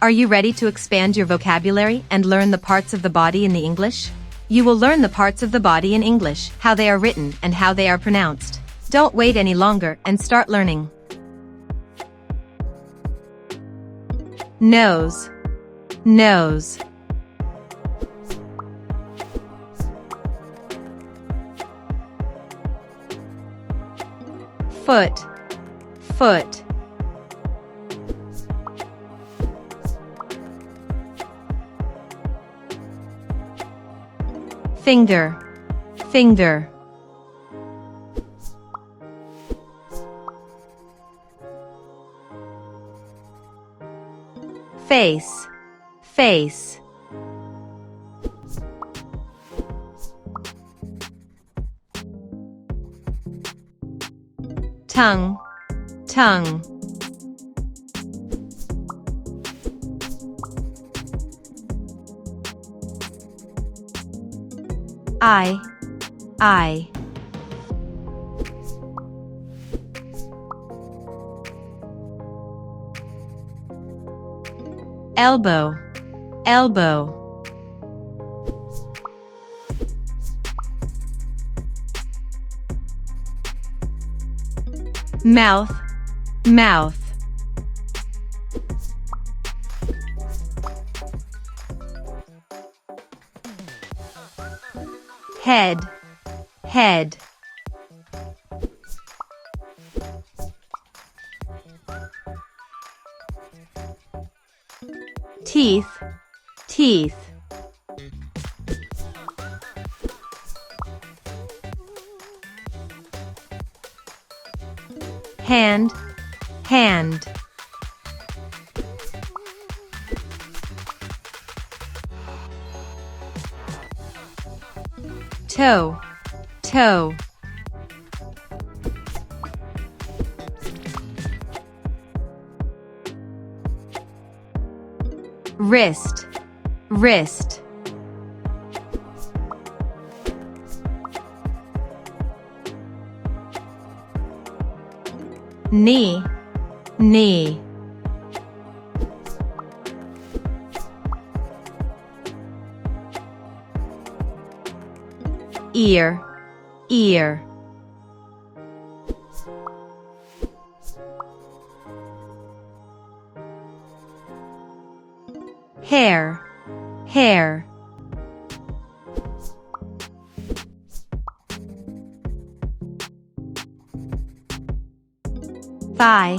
Are you ready to expand your vocabulary and learn the parts of the body in the English? You will learn the parts of the body in English, how they are written and how they are pronounced. Don't wait any longer and start learning. Nose, nose. Foot, foot. Finger, finger. Face, face. Tongue, tongue. Eye, eye. Elbow, elbow. Mouth, mouth. Head, head. Teeth, teeth. Hand, hand. Toe, toe. Wrist, wrist. Knee, knee. Ear, ear. Hair, hair. Thigh,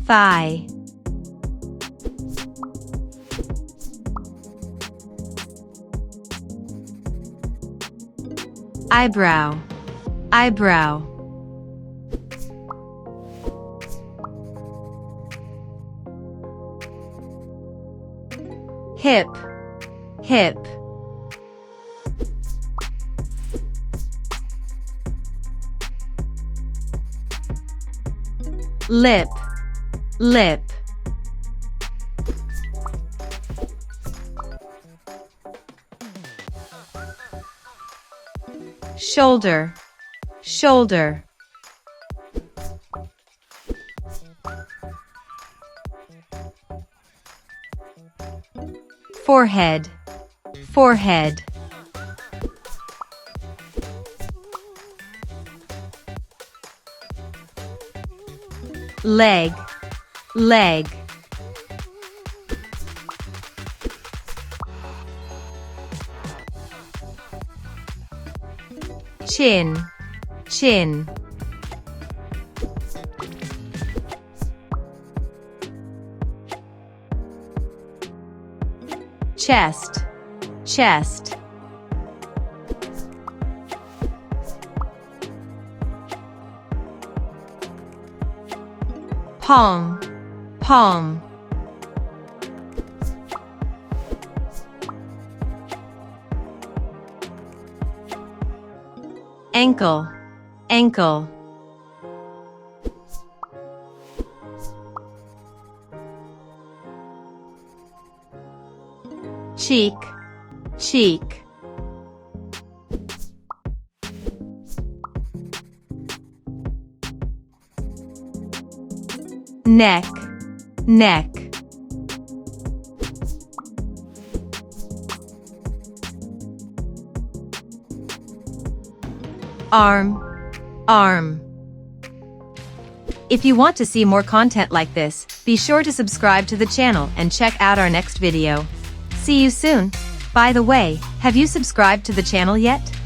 thigh. Eyebrow, eyebrow. Hip, hip. Lip, lip. Shoulder, shoulder. Forehead, forehead. Leg, leg. Chin, chin. Chest, chest. Palm, palm. Ankle, ankle. Cheek, cheek. Neck, neck. arm, arm. If you want to see more content like this, be sure to subscribe to the channel and check out our next video. See you soon. By the way, have you subscribed to the channel yet?